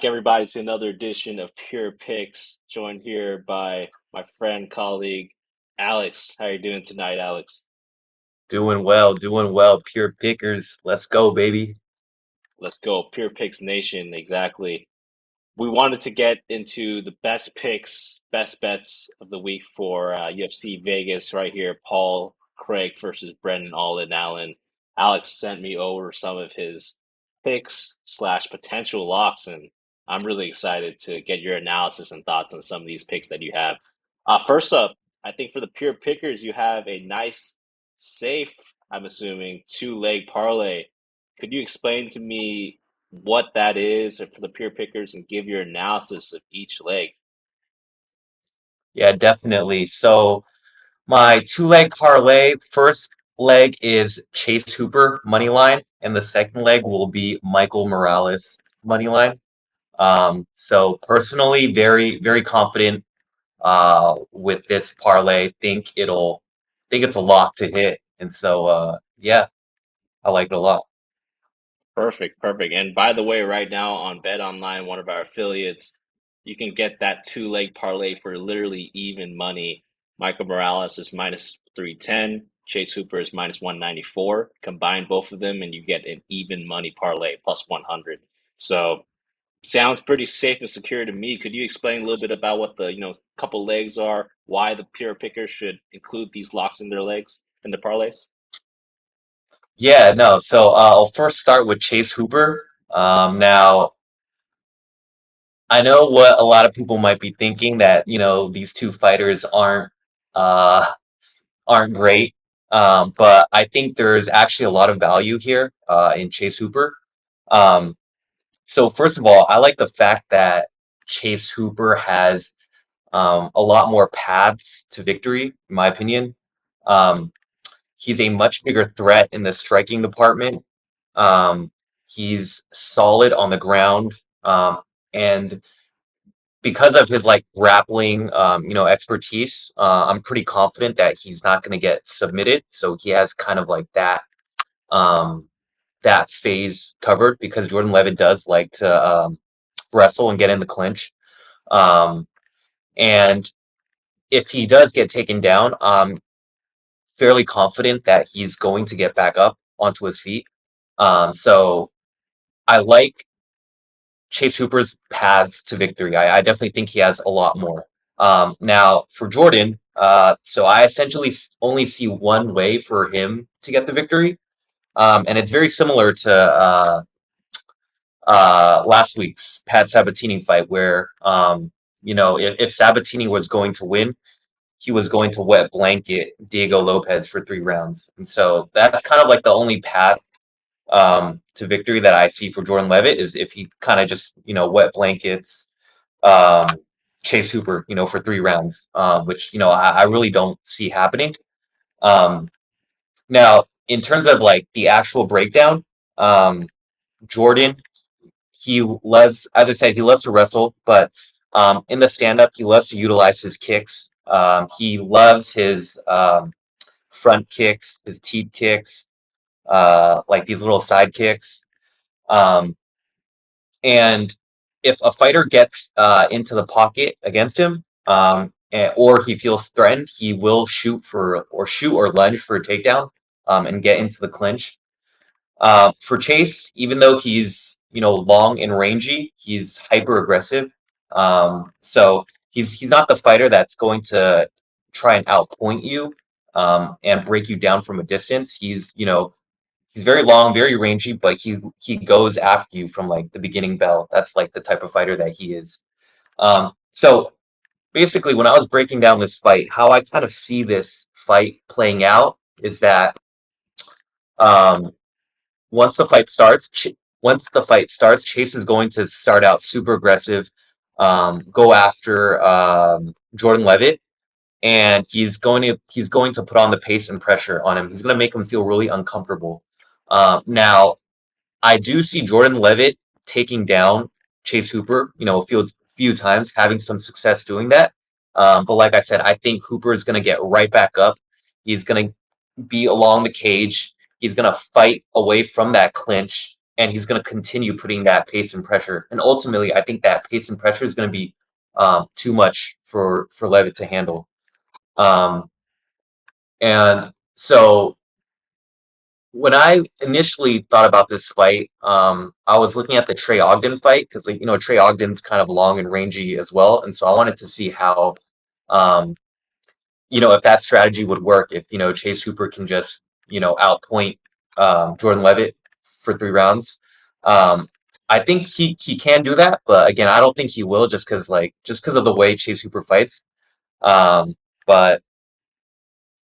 back, everybody, to another edition of Pure Picks. Joined here by my friend, colleague, Alex. How are you doing tonight, Alex? Doing well, doing well. Pure pickers. Let's go, baby. Let's go, Pure Picks Nation. Exactly. We wanted to get into the best picks, best bets of the week for UFC Vegas right here. Paul Craig versus Brendan Allen. Alex sent me over some of his picks slash potential locks, and I'm really excited to get your analysis and thoughts on some of these picks that you have. First up, I think for the pure pickers, you have a nice, safe, I'm assuming, two-leg parlay. Could you explain to me what that is for the pure pickers and give your analysis of each leg? Yeah, definitely. So my two-leg parlay, first leg is Chase Hooper money line, and the second leg will be Michael Morales money line. So personally, very, very confident with this parlay. Think it's a lock to hit. And so yeah, I like it a lot. Perfect, perfect. And by the way, right now on Bet Online, one of our affiliates, you can get that two-leg parlay for literally even money. Michael Morales is minus 310. Chase Hooper is minus 194. Combine both of them and you get an even money parlay plus 100. So sounds pretty safe and secure to me. Could you explain a little bit about what the couple legs are, why the pure pickers should include these locks in their legs in the parlays? Yeah, no. So I'll first start with Chase Hooper. Now I know what a lot of people might be thinking that, these two fighters uh aren't great. But I think there's actually a lot of value here in Chase Hooper. Um, so first of all, I like the fact that Chase Hooper has a lot more paths to victory, in my opinion. Um, he's a much bigger threat in the striking department. Um, he's solid on the ground. And because of his like grappling, expertise, I'm pretty confident that he's not going to get submitted. So he has kind of like um, that phase covered because Jordan Levitt does like to wrestle and get in the clinch. Um, and if he does get taken down, I'm fairly confident that he's going to get back up onto his feet. So I like Chase Hooper's paths to victory. I definitely think he has a lot more. Now for Jordan, so I essentially only see one way for him to get the victory, and it's very similar to last week's Pat Sabatini fight, where if Sabatini was going to win, he was going to wet blanket Diego Lopez for 3 rounds, and so that's kind of like the only path to victory that I see for Jordan Levitt is if he kind of just wet blankets um, Chase Hooper, for 3 rounds, which I really don't see happening. Um, Now, in terms of like the actual breakdown, um, Jordan, he loves, as I said, he loves to wrestle, but in the stand up, he loves to utilize his kicks. He loves his front kicks, his teep kicks, like these little side kicks. Um, And if a fighter gets into the pocket against him, or he feels threatened, he will shoot or lunge for a takedown, and get into the clinch. For Chase, even though he's long and rangy, he's hyper aggressive. So he's not the fighter that's going to try and outpoint you and break you down from a distance. He's very long, very rangy, but he goes after you from like the beginning bell. That's like the type of fighter that he is. So basically, when I was breaking down this fight, how I kind of see this fight playing out is that um, once the fight starts, Chase is going to start out super aggressive, go after Jordan Levitt, and he's going to put on the pace and pressure on him. He's going to make him feel really uncomfortable. Now, I do see Jordan Levitt taking down Chase Hooper, a few times, having some success doing that. But like I said, I think Hooper is going to get right back up. He's going to be along the cage. He's going to fight away from that clinch. and he's going to continue putting that pace and pressure. And ultimately, I think that pace and pressure is going to be too much for Levitt to handle. Um, and so when I initially thought about this fight, I was looking at the Trey Ogden fight because, like, Trey Ogden's kind of long and rangy as well, and so I wanted to see how, um, if that strategy would work. If Chase Hooper can just outpoint Jordan Levitt for 3 rounds. Um, I think he can do that, but again, I don't think he will just because of the way Chase Hooper fights. But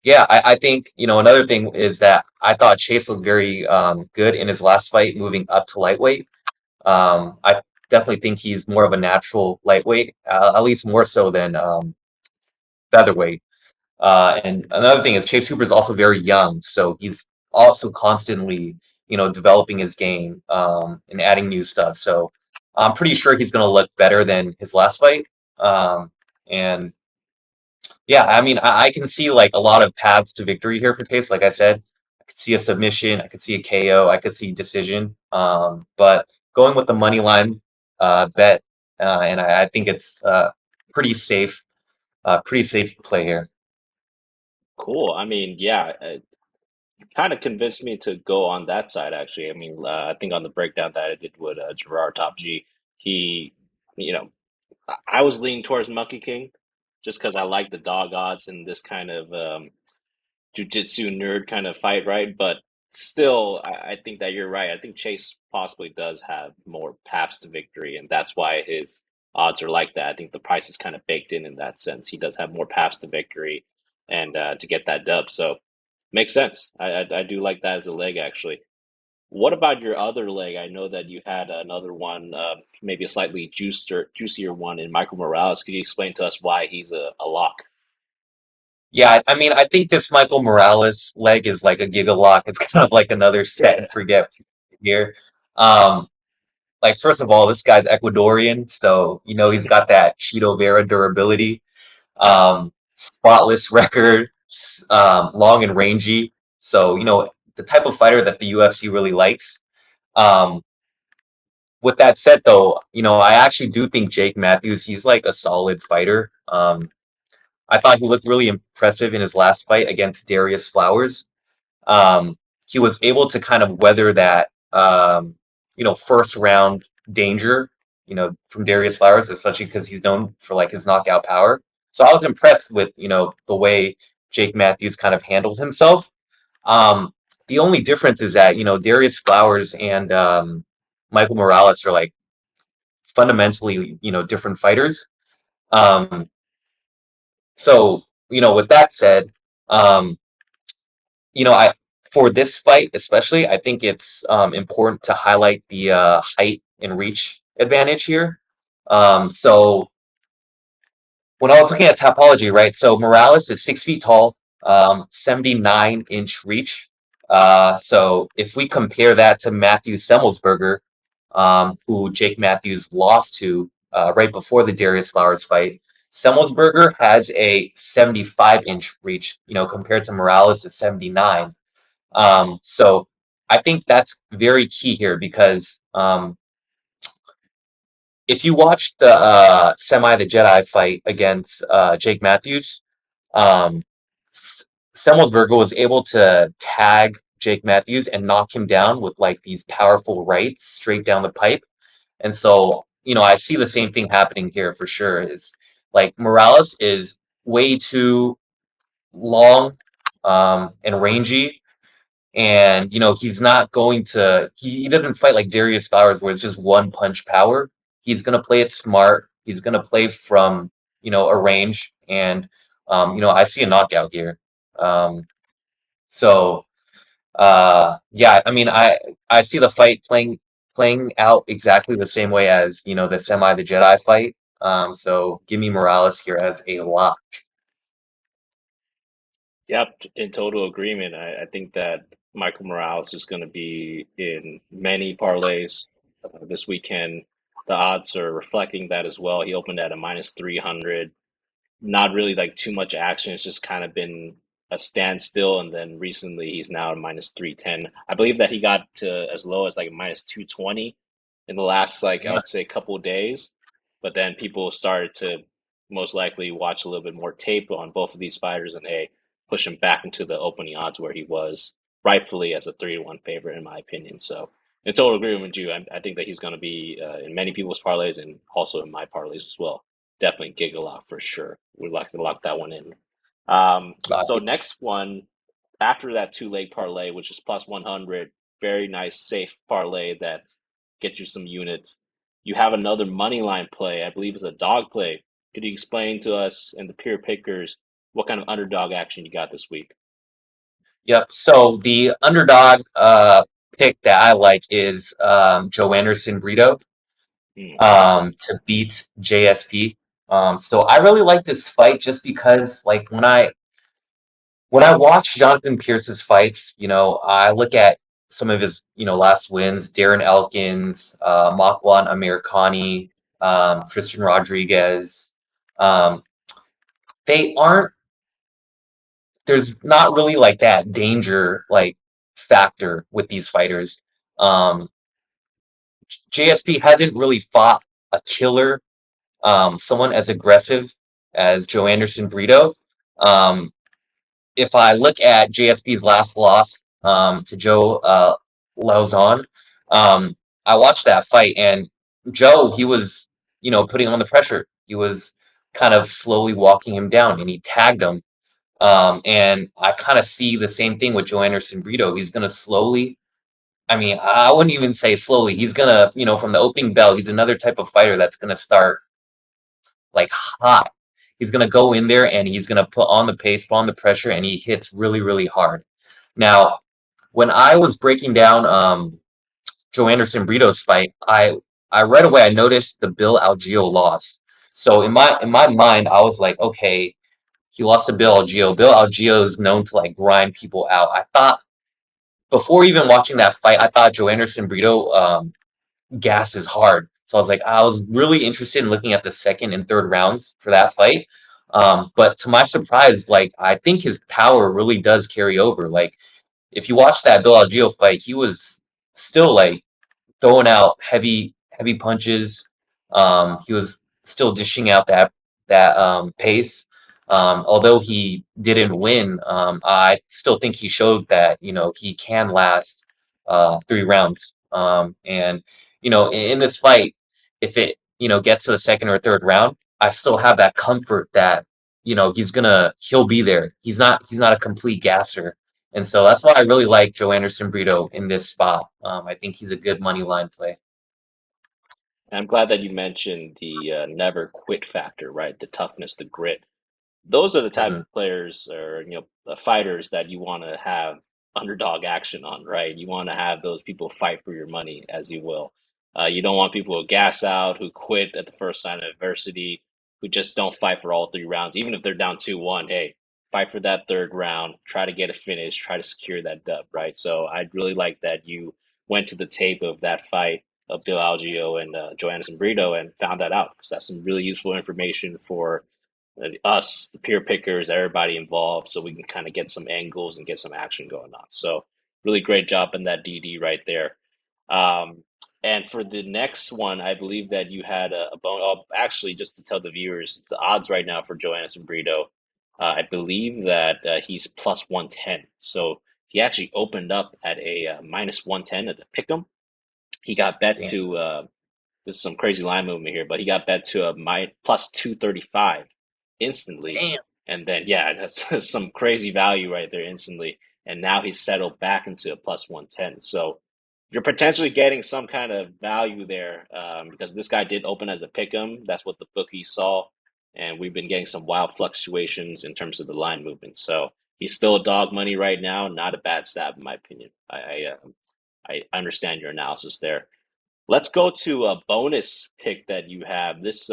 yeah, I think, another thing is that I thought Chase looked very good in his last fight, moving up to lightweight. I definitely think he's more of a natural lightweight, at least more so than featherweight. And another thing is Chase Hooper is also very young, so he's also constantly, developing his game and adding new stuff. So I'm pretty sure he's going to look better than his last fight. And yeah, I mean, I can see like a lot of paths to victory here for Chase. Like I said, I could see a submission, I could see a KO, I could see decision. But going with the money line bet, and I think it's pretty safe, pretty safe play here. Cool. I mean, yeah, kind of convinced me to go on that side, actually. I mean, I think on the breakdown that I did with Gerard Top G, he, you know, I was leaning towards Monkey King just because I like the dog odds and this kind of jujitsu nerd kind of fight, right? But still, I think that you're right. I think Chase possibly does have more paths to victory, and that's why his odds are like that. I think the price is kind of baked in that sense. He does have more paths to victory and to get that dub. So makes sense. I do like that as a leg, actually. What about your other leg? I know that you had another one, maybe a slightly juicier one in Michael Morales. Could you explain to us why he's a lock? Yeah, I mean, I think this Michael Morales leg is like a giga lock. It's kind of like another set and forget here. Um, like first of all, this guy's Ecuadorian, so he's got that Cheeto Vera durability, spotless record, long and rangy. So the type of fighter that the UFC really likes. Um, with that said, though, I actually do think Jake Matthews, he's like a solid fighter. I thought he looked really impressive in his last fight against Darius Flowers. Um, he was able to kind of weather that, first round danger, from Darius Flowers, especially because he's known for like his knockout power. So I was impressed with, the way Jake Matthews kind of handled himself. Um, the only difference is that, Darius Flowers and Michael Morales are like fundamentally, different fighters. Um, so, with that said, um, I for this fight especially, I think it's important to highlight the height and reach advantage here. So when I was looking at topology, right? So Morales is 6 feet tall, 79-inch reach. So if we compare that to Matthew Semmelsberger, who Jake Matthews lost to right before the Darius Flowers fight, Semmelsberger has a 75-inch reach, compared to Morales' 79. So I think that's very key here because if you watch the Semi the Jedi fight against Jake Matthews, um, Semmelsberger was able to tag Jake Matthews and knock him down with like these powerful rights straight down the pipe. And so, I see the same thing happening here for sure. Is like Morales is way too long and rangy, and he's not going to he doesn't fight like Darius Flowers where it's just one punch power. He's going to play it smart. He's going to play from a range, and I see a knockout here. Um so yeah, I mean, I see the fight playing out exactly the same way as the Semi the Jedi fight. So give me Morales here as a lock. Yep, in total agreement. I think that Michael Morales is going to be in many parlays this weekend. The odds are reflecting that as well. He opened at a minus 300. Not really like too much action. It's just kind of been a standstill, and then recently he's now at minus 310. I believe that he got to as low as like minus 220 in the last like I Yeah. would say couple of days, but then people started to most likely watch a little bit more tape on both of these fighters and hey, push him back into the opening odds where he was rightfully as a 3-1 favorite in my opinion. So in total agreement with you, I think that he's going to be in many people's parlays and also in my parlays as well. Definitely Giga lock for sure. We'd like to lock that one in. So next one after that two leg parlay, which is plus 100, very nice safe parlay that gets you some units. You have another money line play, I believe it's a dog play. Could you explain to us and the peer pickers what kind of underdog action you got this week? Yep. So the underdog pick that I like is Joanderson Brito Hmm. to beat JSP. So I really like this fight just because like when I watch Jonathan Pearce's fights, I look at some of his, last wins, Darren Elkins, Makwan Amirkhani, Christian Rodriguez. Um, they aren't, there's not really like that danger like factor with these fighters. Um, JSP hasn't really fought a killer, someone as aggressive as Joe Anderson Brito. Um, if I look at JSP's last loss to Joe Lauzon, I watched that fight and Joe, he was, putting on the pressure. He was kind of slowly walking him down and he tagged him. And I kind of see the same thing with Joe Anderson Brito. He's going to slowly, I mean, I wouldn't even say slowly. He's going to, from the opening bell, he's another type of fighter that's going to start like hot. He's going to go in there and he's going to put on the pace, put on the pressure, and he hits really, really hard. Now, when I was breaking down Joe Anderson Brito's fight, I right away I noticed the Bill Algeo loss. So in my mind, I was like, okay, he lost to Bill Algeo. Bill Algeo is known to like grind people out. I thought before even watching that fight, I thought Joe Anderson Brito gas is hard. So I was really interested in looking at the second and third rounds for that fight. But to my surprise, like I think his power really does carry over. Like if you watch that Bill Algeo fight, he was still like throwing out heavy punches. He was still dishing out that pace. Although he didn't win, I still think he showed that he can last 3 rounds. And in this fight, if it gets to the second or third round, I still have that comfort that he'll be there. He's not a complete gasser. And so that's why I really like Joe Anderson Brito in this spot. I think he's a good money line play. And I'm glad that you mentioned the never quit factor, right? The toughness, the grit. Those are the type Mhm. of players or fighters that you want to have underdog action on, right? You want to have those people fight for your money, as you will. You don't want people who gas out, who quit at the first sign of adversity, who just don't fight for all three rounds, even if they're down 2-1. Hey, fight for that third round, try to get a finish, try to secure that dub, right? So I'd really like that you went to the tape of that fight of Bill Algeo and Joe Anderson Brito and found that out because that's some really useful information for us, the peer pickers, everybody involved, so we can kind of get some angles and get some action going on. So, really great job in that DD right there. Um, and for the next one, I believe that you had a bone. Oh, actually, just to tell the viewers, the odds right now for Joannis and Brito, I believe that he's plus 110. So he actually opened up at a minus 110 at the pick'em. He got bet Damn. to this is some crazy line movement here, but he got bet to a plus 235 instantly. Damn. And then, yeah, that's some crazy value right there instantly. And now he's settled back into a plus 110. So you're potentially getting some kind of value there because this guy did open as a pick 'em. That's what the bookies saw. And we've been getting some wild fluctuations in terms of the line movement. So he's still a dog money right now. Not a bad stab, in my opinion. I understand your analysis there. Let's go to a bonus pick that you have. This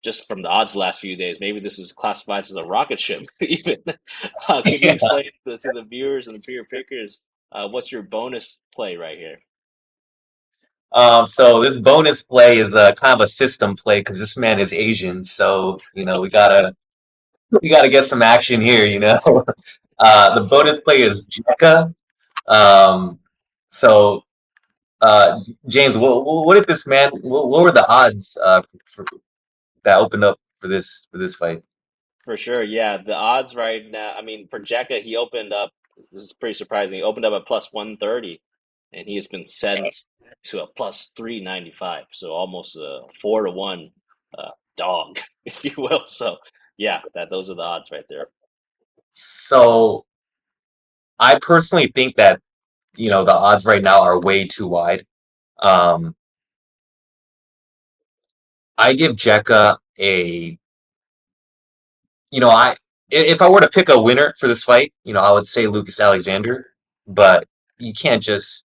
just from the odds the last few days. Maybe this is classified as a rocket ship. Even could you Yeah. explain to the viewers and the peer pickers what's your bonus play right here? So this bonus play is a kind of a system play because this man is Asian. So we Okay. gotta we got to get some action here, you know. The bonus play is Jeka. Um, so, James, what if this man? What were the odds that opened up for this fight? For sure, yeah. The odds right now, I mean, for Jeka, he opened up, this is pretty surprising. He opened up at plus 130, and he has been sent to a plus 395. So almost a 4-1 dog, if you will. So, yeah, those are the odds right there. So, I personally think that the odds right now are way too wide. Um, I give Jeka a I if I were to pick a winner for this fight, I would say Lucas Alexander, but you can't just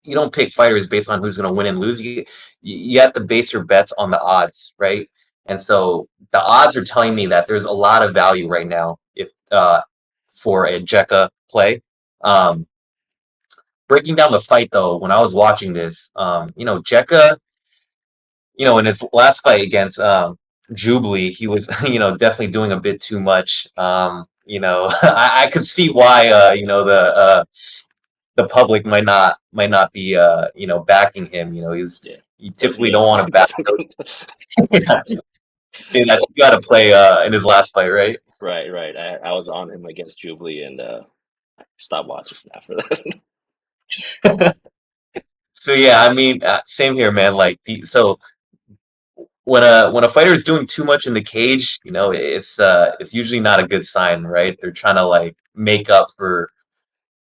you don't pick fighters based on who's going to win and lose. You have to base your bets on the odds, right? And so the odds are telling me that there's a lot of value right now if for a Jeka play. Um, Breaking down the fight though, when I was watching this, Jeka, in his last fight against Jubilee, he was, definitely doing a bit too much. I could see why, the public might not be, backing him. Yeah, You doesn't typically look don't want like to it back doesn't. those. Yeah, I think you got to play in his last fight, right? Right, right. I was on him against Jubilee and stopped watching after that. So yeah, I mean, same here, man. Like, so when a fighter is doing too much in the cage, it's usually not a good sign, right? They're trying to like make up for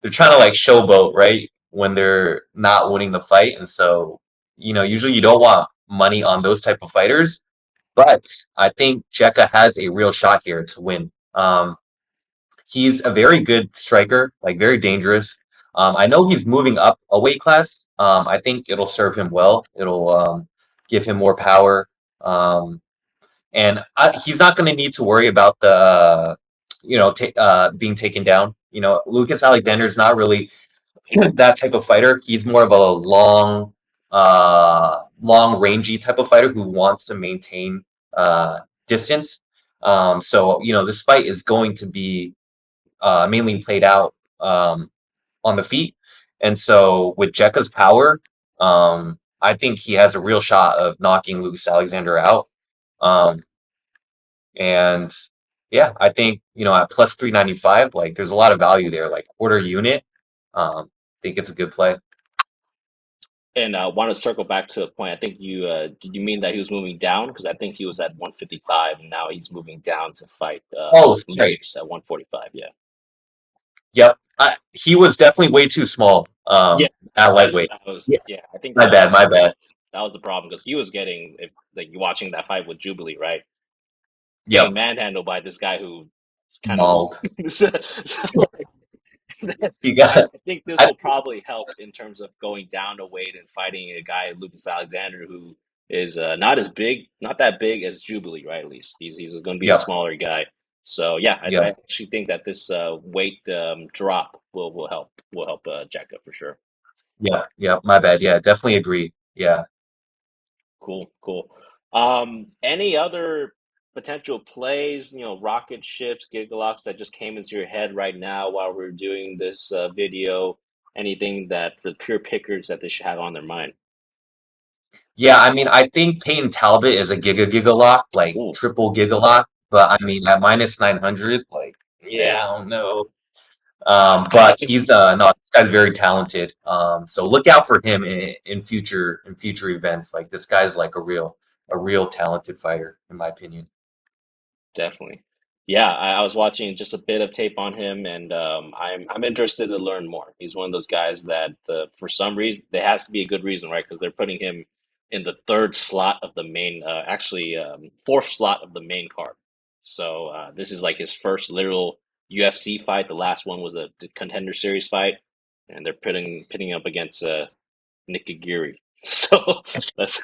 they're trying to like showboat, right? When they're not winning the fight. And so, usually you don't want money on those type of fighters. But I think Jeka has a real shot here to win. He's a very good striker, like very dangerous. I know he's moving up a weight class. I think it'll serve him well. It'll give him more power. Um, and he's not going to need to worry about the being taken down. Lucas Alexander's not really that type of fighter. He's more of a long rangy type of fighter who wants to maintain distance. So this fight is going to be mainly played out on the feet, and so with Jeka's power, I think he has a real shot of knocking Lucas Alexander out. Um, and yeah, I think at plus 395, like there's a lot of value there, like quarter unit. I think it's a good play. And I want to circle back to a point. I think you did you mean that he was moving down? Because I think he was at 155 and now he's moving down to fight Oh, sorry. Luce at 145. Yeah. Yep. He was definitely way too small Yeah, at that's what lightweight. I was. Yeah, Yeah, I think my that bad, was my bad. the problem because he was getting like you watching that fight with Jubilee, right? Getting Yep. manhandled by this guy who's kind of long. Mauled. So, You so I, got I think this I will probably help in terms of going down a weight and fighting a guy Lucas Alexander who is not as big, not that big as Jubilee, right? At least he's going to be a Yep. smaller guy. So yeah, I Yep. actually think that this weight drop will help Jeka for sure. Yep. Yep. My bad. Yeah, definitely agree. Yeah. Cool, cool. Any other potential plays, rocket ships, gigalocks that just came into your head right now while we're doing this video? Anything that for the pure pickers that they should have on their mind? Yeah, I mean, I think Peyton Talbot is a giga lock, like Ooh, triple giga lock. But I mean, at minus 900, like, yeah, yeah, I don't know. But he's no, this guy's very talented. So look out for him in future events. Like this guy's like a real talented fighter, in my opinion. definitely. Yeah, I was watching just a bit of tape on him, and I'm interested to learn more. He's one of those guys that for some reason there has to be a good reason, right? Because they're putting him in the third slot of the main, actually fourth slot of the main card. So this is like his first literal UFC fight. The last one was a contender series fight, and they're pitting up against Nikigiri. So that's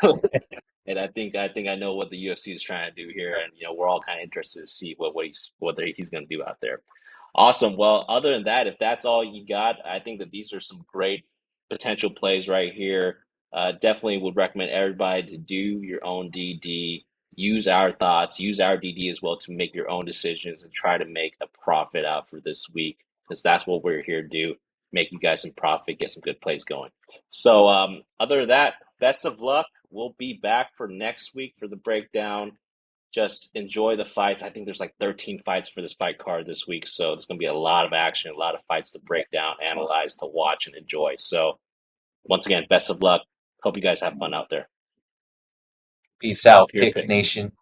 and I think I know what the UFC is trying to do here, and we're all kind of interested to see what he's going to do out there. Awesome. Well, other than that, if that's all you got, I think that these are some great potential plays right here. Definitely would recommend everybody to do your own DD. use our thoughts, use our DD as well to make your own decisions and try to make a profit out for this week because that's what we're here to do, make you guys some profit, get some good plays going. So other than that, best of luck. We'll be back for next week for the breakdown. Just enjoy the fights. I think there's like 13 fights for this fight card this week, so there's going to be a lot of action, a lot of fights to break down, analyze, to watch, and enjoy. So once again, best of luck. Hope you guys have fun out there. Peace out, Pure Pick pick. Nation.